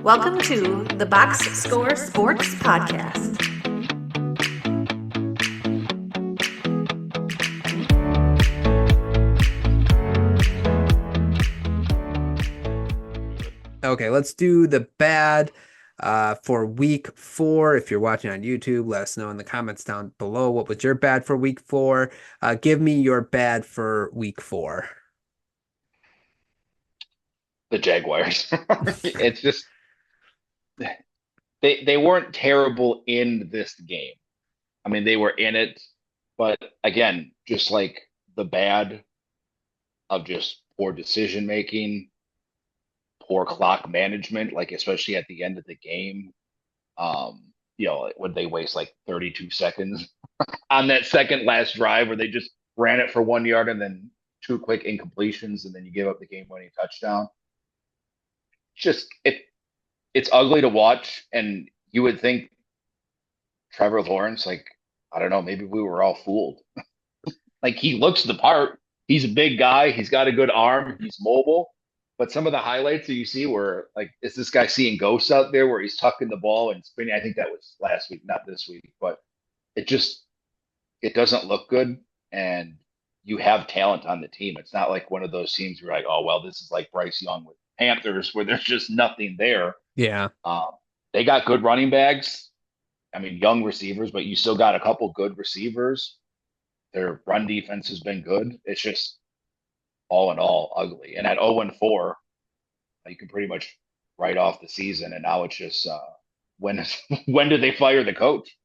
Welcome to the Box Score Sports Podcast. Okay, let's do the bad for week 4. If you're watching on YouTube, let us know in the comments down below what was your bad for week 4. Give me your bad for week 4. The Jaguars. It's just they weren't terrible in this game. I mean, they were in it, but again, just like the bad of just poor decision making, poor clock management, like especially at the end of the game. When they waste like 32 seconds on that second last drive where they just ran it for 1 yard and then two quick incompletions and then you give up the game winning touchdown. Just it's ugly to watch, and you would think Trevor Lawrence, like, I don't know, maybe we were all fooled. Like, he looks the part. He's a big guy. He's got a good arm. He's mobile. But some of the highlights that you see were like, is this guy seeing ghosts out there where he's tucking the ball and spinning? I think that was last week, not this week. But it just it doesn't look good. And you have talent on the team. It's not like one of those teams where you're like, oh well, this is like Bryce Young with Panthers where there's just nothing there. Yeah. They got good running backs. I mean, young receivers, but you still got a couple good receivers. Their run defense has been good. It's just all in all ugly. And at 0-4, you can pretty much write off the season. And now it's just when when do they fire the coach?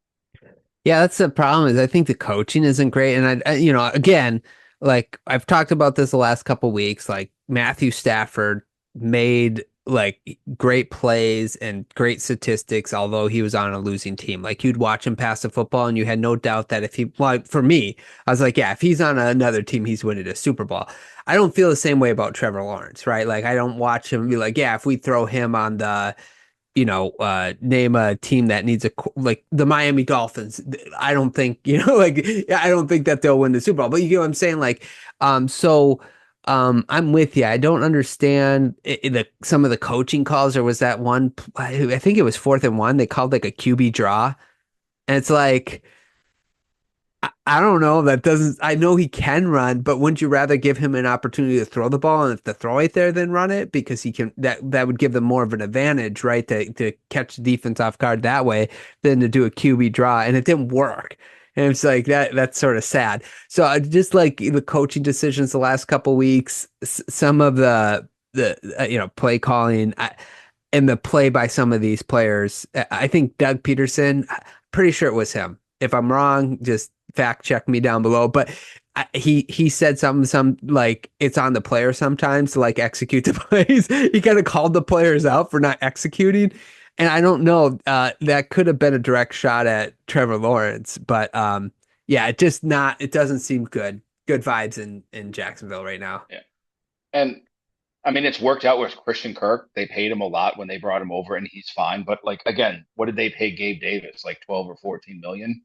Yeah, that's the problem is I think the coaching isn't great. And again, like I've talked about this the last couple weeks, like Matthew Stafford made like great plays and great statistics, although he was on a losing team. Like you'd watch him pass the football and you had no doubt that if he, like for me, I was like, yeah, if he's on another team, he's winning a Super Bowl. I don't feel the same way about Trevor Lawrence, right? Like I don't watch him and be like, yeah, if we throw him on the name a team that needs like the Miami Dolphins. I don't think, like, I don't think that they'll win the Super Bowl, but you get what I'm saying? Like, I'm with you. I don't understand some of the coaching calls. Or was that one, I think it was 4th and 1. They called like a QB draw. And it's like, I don't know. That doesn't, I know he can run, but wouldn't you rather give him an opportunity to throw the ball and if the throw it there, then run it? Because he can, that would give them more of an advantage, right? To catch the defense off guard that way than to do a QB draw. And it didn't work. And it's like that's sort of sad. So I just like the coaching decisions the last couple weeks, some of the play calling and the play by some of these players. I think Doug Peterson, pretty sure it was him. If I'm wrong, just fact check me down below. But he said some like it's on the player sometimes to like execute the plays. He kind of called the players out for not executing. And I don't know, that could have been a direct shot at Trevor Lawrence, but yeah, it doesn't seem good. Good vibes in Jacksonville right now. Yeah. And I mean, it's worked out with Christian Kirk. They paid him a lot when they brought him over, and he's fine. But like again, what did they pay Gabe Davis? Like 12 or 14 million?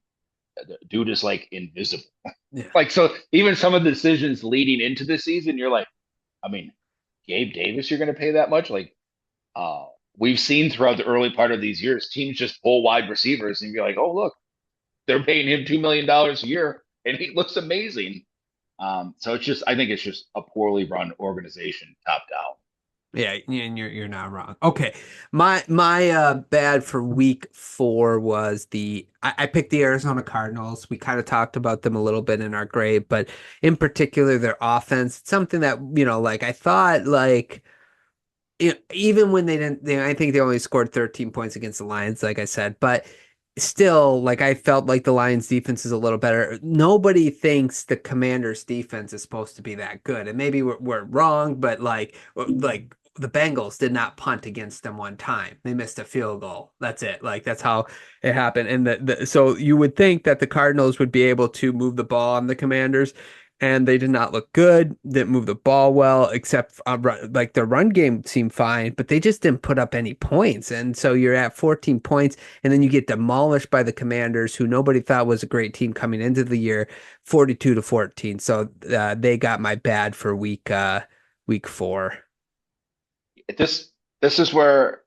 The dude is like invisible. Yeah. Like so, even some of the decisions leading into the season, you're like, I mean, Gabe Davis, you're going to pay that much? Like, uh, we've seen throughout the early part of these years, teams just pull wide receivers, and you're like, oh look, they're paying him $2 million a year, and he looks amazing. So it's just, I think it's just a poorly run organization, top down. Yeah, and you're not wrong. Okay. My bad for week 4 was I picked the Arizona Cardinals. We kind of talked about them a little bit in our grade, but in particular their offense, something that, like I thought like even when I think they only scored 13 points against the Lions, like I said, but still, like I felt like the Lions defense is a little better. Nobody thinks the Commanders defense is supposed to be that good. And maybe we're wrong, but like the Bengals did not punt against them one time. They missed a field goal. That's it. Like that's how it happened. And so you would think that the Cardinals would be able to move the ball on the Commanders, and they did not look good. Didn't move the ball well, except like their run game seemed fine, but they just didn't put up any points. And so you're at 14 points, and then you get demolished by the Commanders, who nobody thought was a great team coming into the year, 42-14. So they got my bad for week 4. This is where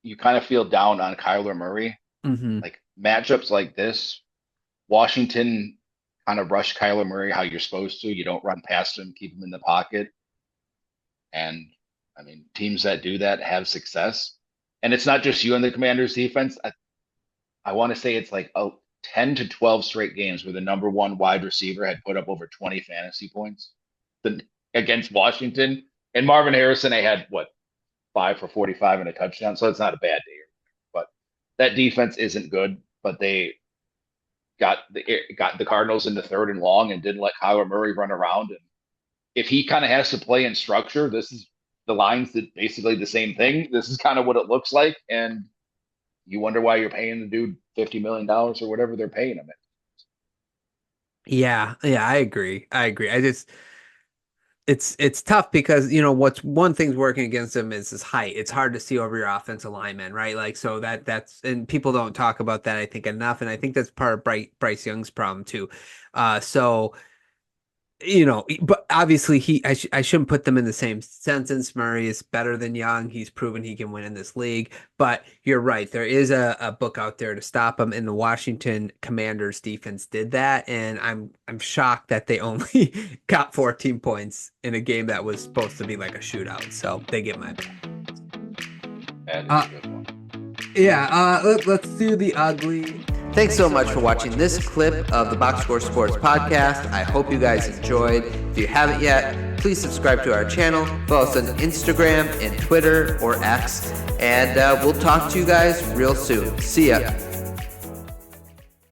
you kind of feel down on Kyler Murray. Mm-hmm. Like matchups like this, Washington kind of rush Kyler Murray how you're supposed to. You don't run past him, keep him in the pocket. And I mean, teams that do that have success. And it's not just you and the Commanders defense. I want to say it's like 10 to 12 straight games where the number one wide receiver had put up over 20 fantasy points against Washington. And Marvin Harrison, they had what, 5 for 45 and a touchdown. So it's not a bad day. But that defense isn't good. But they got the Cardinals in the 3rd and long and didn't let Kyler Murray run around. And if he kind of has to play in structure, this is the lines that basically the same thing. This is kind of what it looks like. And you wonder why you're paying the dude $50 million or whatever they're paying him. Yeah, I agree. It's tough because, what's one thing's working against him is his height. It's hard to see over your offensive lineman, right? Like, so that's, and people don't talk about that, I think, enough. And I think that's part of Bryce Young's problem too. So, but obviously I shouldn't put them in the same sentence. Murray is better than Young. He's proven he can win in this league, but you're right. There is a book out there to stop him, and the Washington Commanders defense did that. And I'm shocked that they only got 14 points in a game that was supposed to be like a shootout. So they get my back. Let's do the ugly. Thanks so much for watching this clip of the Box Score Sports Podcast. I hope you guys enjoyed. If you haven't yet, please subscribe to our channel. Follow us on Instagram and Twitter or X. And we'll talk to you guys real soon. See ya.